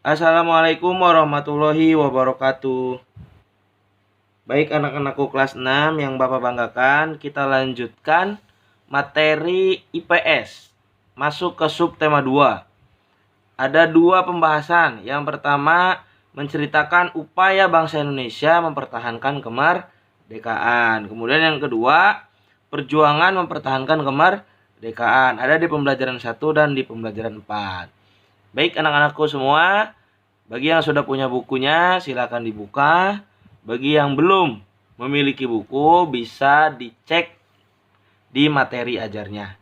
Assalamualaikum warahmatullahi wabarakatuh. Baik anak-anakku kelas 6 yang Bapak banggakan, kita lanjutkan materi IPS. Masuk ke subtema 2. Ada dua pembahasan. Yang pertama, menceritakan upaya bangsa Indonesia mempertahankan kemerdekaan. Kemudian yang kedua, perjuangan mempertahankan kemerdekaan. Ada di pembelajaran 1 dan di pembelajaran 4. Baik anak-anakku semua, bagi yang sudah punya bukunya silakan dibuka. Bagi yang belum memiliki buku bisa dicek di materi ajarnya.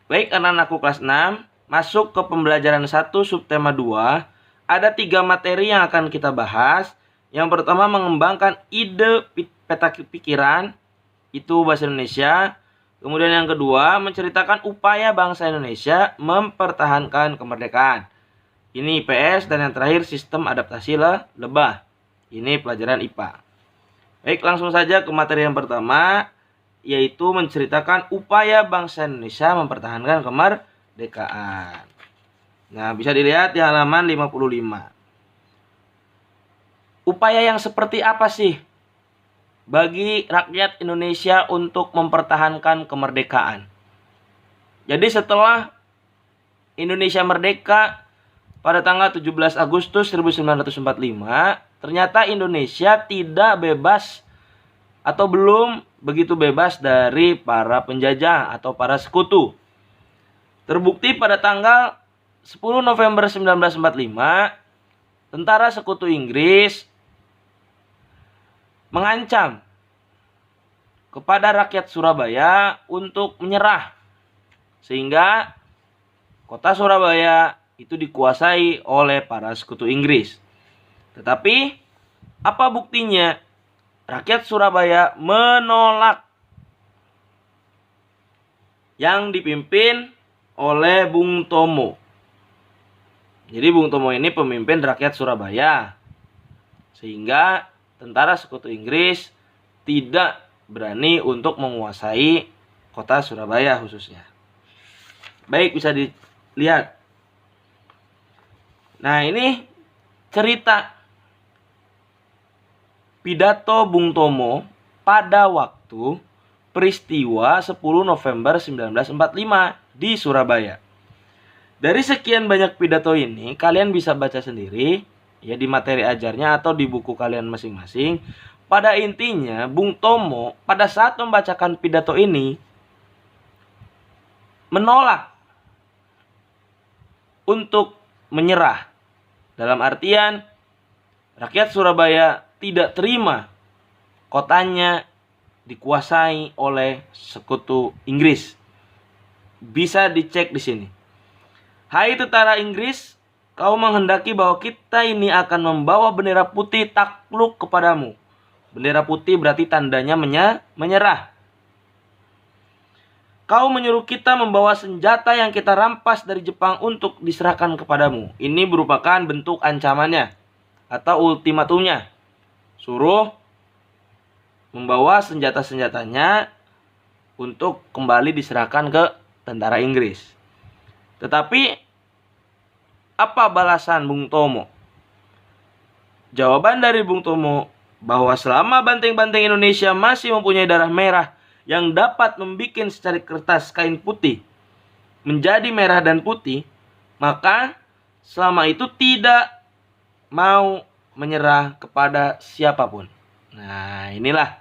Baik anak-anakku kelas 6, masuk ke pembelajaran 1 subtema 2. Ada 3 materi yang akan kita bahas. Yang pertama, mengembangkan ide peta pikiran, itu bahasa Indonesia. Kemudian yang kedua, menceritakan upaya bangsa Indonesia mempertahankan kemerdekaan. Ini IPS. Dan yang terakhir, sistem adaptasi lebah. Ini pelajaran IPA. Baik, langsung saja ke materi yang pertama, yaitu menceritakan upaya bangsa Indonesia mempertahankan kemerdekaan. Nah, bisa dilihat di halaman 55. Upaya yang seperti apa sih bagi rakyat Indonesia untuk mempertahankan kemerdekaan? Jadi setelah Indonesia merdeka pada tanggal 17 Agustus 1945, ternyata Indonesia tidak bebas atau belum begitu bebas dari para penjajah atau para sekutu. Terbukti pada tanggal 10 November 1945, tentara sekutu Inggris mengancam kepada rakyat Surabaya untuk menyerah, sehingga kota Surabaya itu dikuasai oleh para sekutu Inggris. Tetapi apa buktinya? Rakyat Surabaya menolak, yang dipimpin oleh Bung Tomo. Jadi Bung Tomo ini pemimpin rakyat Surabaya, sehingga tentara sekutu Inggris tidak berani untuk menguasai kota Surabaya khususnya. Baik, bisa dilihat. Nah, ini cerita pidato Bung Tomo pada waktu peristiwa 10 November 1945 di Surabaya. Dari sekian banyak pidato ini, kalian bisa baca sendiri ya di materi ajarnya atau di buku kalian masing-masing. Pada intinya, Bung Tomo pada saat membacakan pidato ini menolak untuk menyerah. Dalam artian, rakyat Surabaya tidak terima kotanya dikuasai oleh sekutu Inggris. Bisa dicek di sini. Hai tentara Inggris, kau menghendaki bahwa kita ini akan membawa bendera putih takluk kepadamu. Bendera putih berarti tandanya menyerah. Kau menyuruh kita membawa senjata yang kita rampas dari Jepang untuk diserahkan kepadamu. Ini merupakan bentuk ancamannya atau ultimatumnya. Suruh membawa senjata-senjatanya untuk kembali diserahkan ke tentara Inggris. Tetapi apa balasan Bung Tomo? Jawaban dari Bung Tomo bahwa selama banteng-banteng Indonesia masih mempunyai darah merah yang dapat membuat secari kertas kain putih menjadi merah dan putih, maka selama itu tidak mau menyerah kepada siapapun. Nah, inilah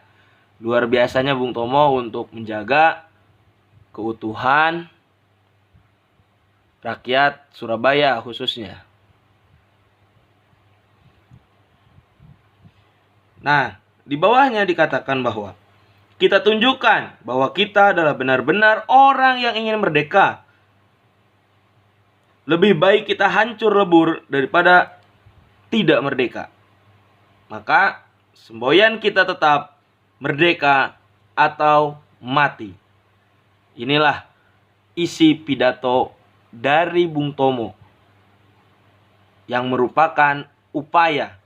luar biasanya Bung Tomo untuk menjaga keutuhan rakyat Surabaya khususnya. Nah, di bawahnya dikatakan bahwa kita tunjukkan bahwa kita adalah benar-benar orang yang ingin merdeka. Lebih baik kita hancur lebur daripada tidak merdeka. Maka semboyan kita tetap merdeka atau mati. Inilah isi pidato dari Bung Tomo yang merupakan upaya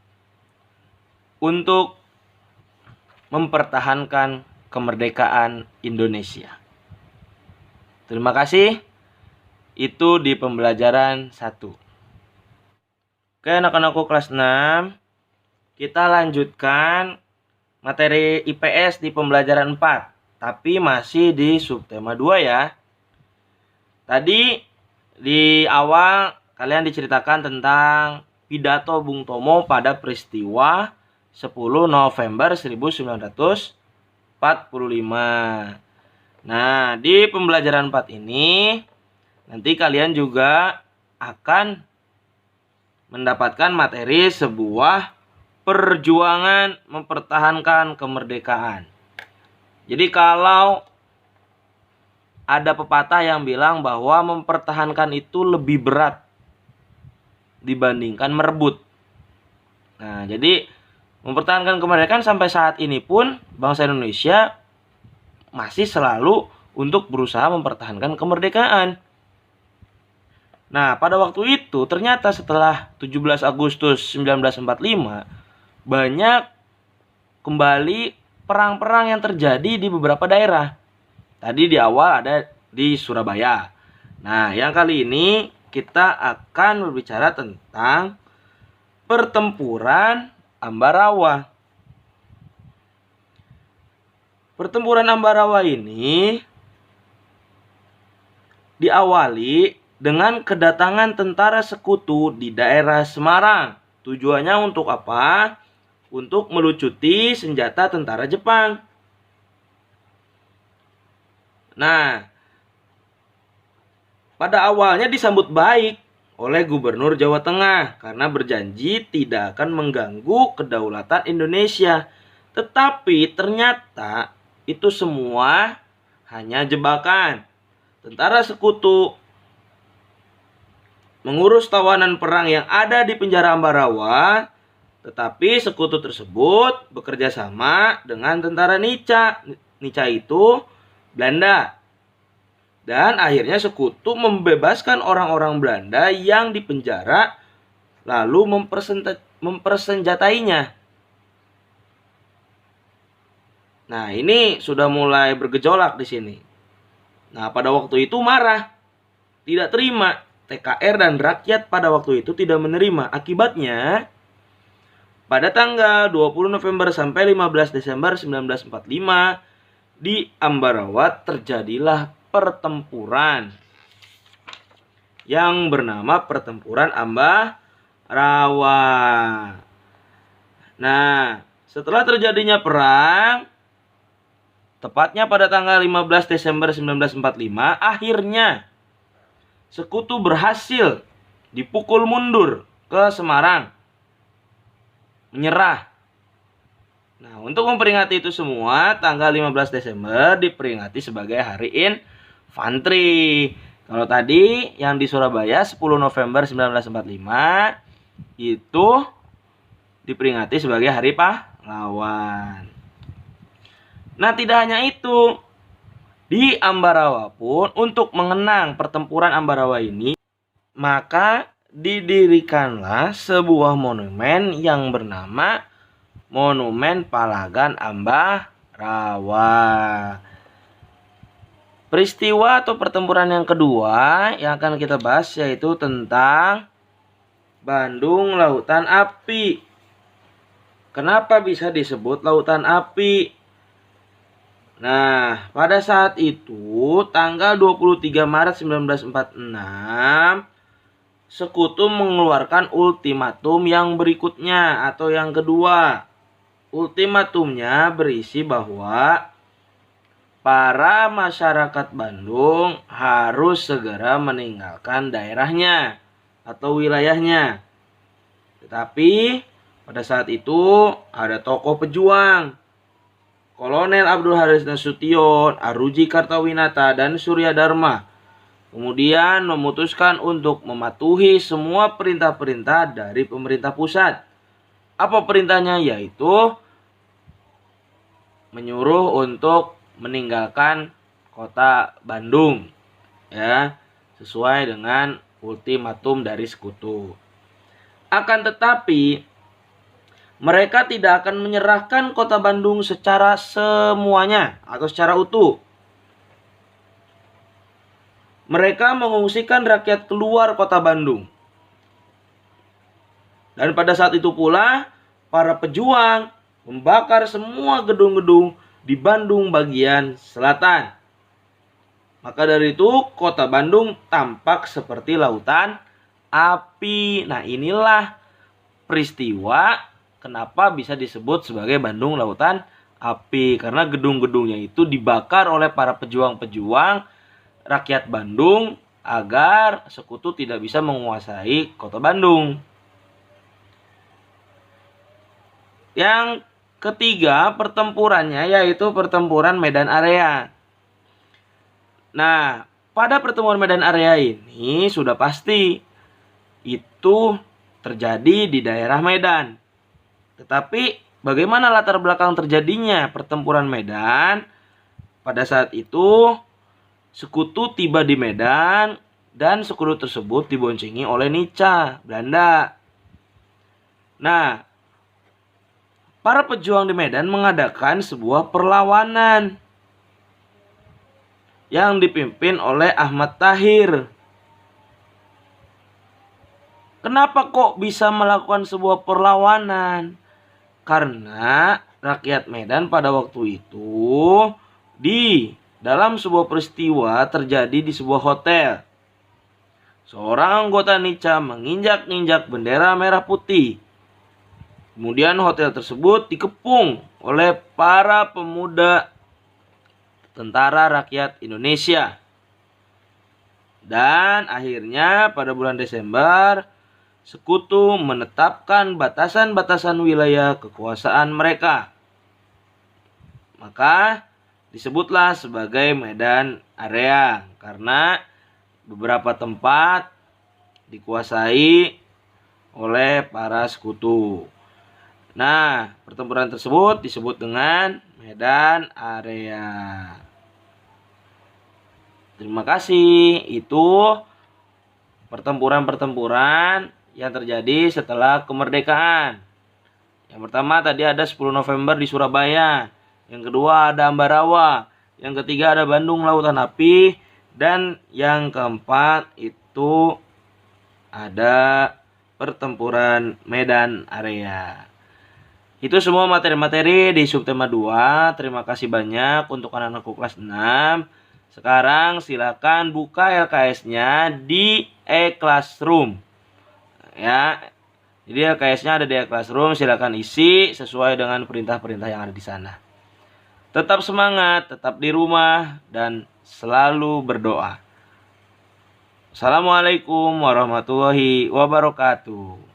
untuk mempertahankan kemerdekaan Indonesia. Terima kasih. Itu di pembelajaran 1. Oke, anak-anakku kelas 6, kita lanjutkan materi IPS di pembelajaran 4, tapi masih di subtema 2 ya. Tadi di awal kalian diceritakan tentang pidato Bung Tomo pada peristiwa 10 November 1945. Nah, di pembelajaran 4 ini nanti kalian juga akan mendapatkan materi sebuah perjuangan mempertahankan kemerdekaan. Jadi kalau ada pepatah yang bilang bahwa mempertahankan itu lebih berat dibandingkan merebut. Nah, jadi mempertahankan kemerdekaan sampai saat ini pun bangsa Indonesia masih selalu untuk berusaha mempertahankan kemerdekaan. Nah, pada waktu itu ternyata setelah 17 Agustus 1945 banyak kembali perang-perang yang terjadi di beberapa daerah. Tadi di awal ada di Surabaya. Nah, yang kali ini kita akan berbicara tentang pertempuran Ambarawa. Pertempuran Ambarawa ini diawali dengan kedatangan tentara sekutu di daerah Semarang. Tujuannya untuk apa? Untuk melucuti senjata tentara Jepang. Nah, pada awalnya disambut baik oleh Gubernur Jawa Tengah karena berjanji tidak akan mengganggu kedaulatan Indonesia. Tetapi ternyata itu semua hanya jebakan. Tentara sekutu mengurus tawanan perang yang ada di penjara Ambarawa, tetapi sekutu tersebut bekerja sama dengan tentara Nica. Nica itu Belanda. Dan akhirnya sekutu membebaskan orang-orang Belanda yang dipenjara lalu mempersenjatainya. Nah, ini sudah mulai bergejolak di sini. Nah, pada waktu itu marah, tidak terima. TKR dan rakyat pada waktu itu tidak menerima. Akibatnya, pada tanggal 20 November sampai 15 Desember 1945, di Ambarawa terjadilah pertempuran yang bernama Pertempuran Ambarawa. Nah, setelah terjadinya perang, tepatnya pada tanggal 15 Desember 1945, akhirnya sekutu berhasil dipukul mundur ke Semarang, menyerah. Nah, untuk memperingati itu semua, tanggal 15 Desember diperingati sebagai Hari Infanteri. Kalau tadi yang di Surabaya 10 November 1945 itu diperingati sebagai Hari Pahlawan. Nah, tidak hanya itu. Di Ambarawa pun untuk mengenang pertempuran Ambarawa ini, maka didirikanlah sebuah monumen yang bernama Monumen Palagan Ambarawa. Peristiwa atau pertempuran yang kedua yang akan kita bahas yaitu tentang Bandung Lautan Api. Kenapa bisa disebut Lautan Api? Nah, pada saat itu, tanggal 23 Maret 1946, sekutu mengeluarkan ultimatum yang berikutnya atau yang kedua. Ultimatumnya berisi bahwa para masyarakat Bandung harus segera meninggalkan daerahnya atau wilayahnya. Tetapi pada saat itu ada tokoh pejuang Kolonel Abdul Haris Nasution, Aruji Kartawinata, dan Surya Dharma kemudian memutuskan untuk mematuhi semua perintah-perintah dari pemerintah pusat. Apa perintahnya? Yaitu menyuruh untuk meninggalkan kota Bandung, ya, sesuai dengan ultimatum dari sekutu. Akan tetapi mereka tidak akan menyerahkan kota Bandung secara semuanya atau secara utuh. Mereka mengungsikan rakyat keluar kota Bandung. Dan pada saat itu pula para pejuang membakar semua gedung-gedung di Bandung bagian selatan. Maka dari itu kota Bandung tampak seperti lautan api. Nah, inilah peristiwa kenapa bisa disebut sebagai Bandung Lautan Api. Karena gedung-gedungnya itu dibakar oleh para pejuang-pejuang rakyat Bandung agar sekutu tidak bisa menguasai kota Bandung. Yang ketiga pertempurannya yaitu pertempuran Medan Area. Nah, pada pertemuan Medan Area ini sudah pasti itu terjadi di daerah Medan. Tetapi bagaimana latar belakang terjadinya pertempuran Medan? Pada saat itu sekutu tiba di Medan dan sekutu tersebut diboncengi oleh Nica, Belanda. Nah, para pejuang di Medan mengadakan sebuah perlawanan yang dipimpin oleh Ahmad Tahir. Kenapa kok bisa melakukan sebuah perlawanan? Karena rakyat Medan pada waktu itu di dalam sebuah peristiwa terjadi di sebuah hotel. Seorang anggota Nica menginjak-injak bendera merah putih. Kemudian hotel tersebut dikepung oleh para pemuda Tentara Rakyat Indonesia. Dan akhirnya pada bulan Desember, sekutu menetapkan batasan-batasan wilayah kekuasaan mereka. Maka disebutlah sebagai Medan Area karena beberapa tempat dikuasai oleh para sekutu. Nah, pertempuran tersebut disebut dengan Medan Area. Terima kasih. Itu pertempuran-pertempuran yang terjadi setelah kemerdekaan. Yang pertama tadi ada 10 November di Surabaya. Yang kedua ada Ambarawa. Yang ketiga ada Bandung Lautan Api. Dan yang keempat itu ada pertempuran Medan Area. Itu semua materi-materi di subtema 2. Terima kasih banyak untuk anak-anakku kelas 6. Sekarang silakan buka LKS-nya di e-classroom. Ya. Jadi LKS-nya ada di e-classroom, silakan isi sesuai dengan perintah-perintah yang ada di sana. Tetap semangat, tetap di rumah dan selalu berdoa. Assalamualaikum warahmatullahi wabarakatuh.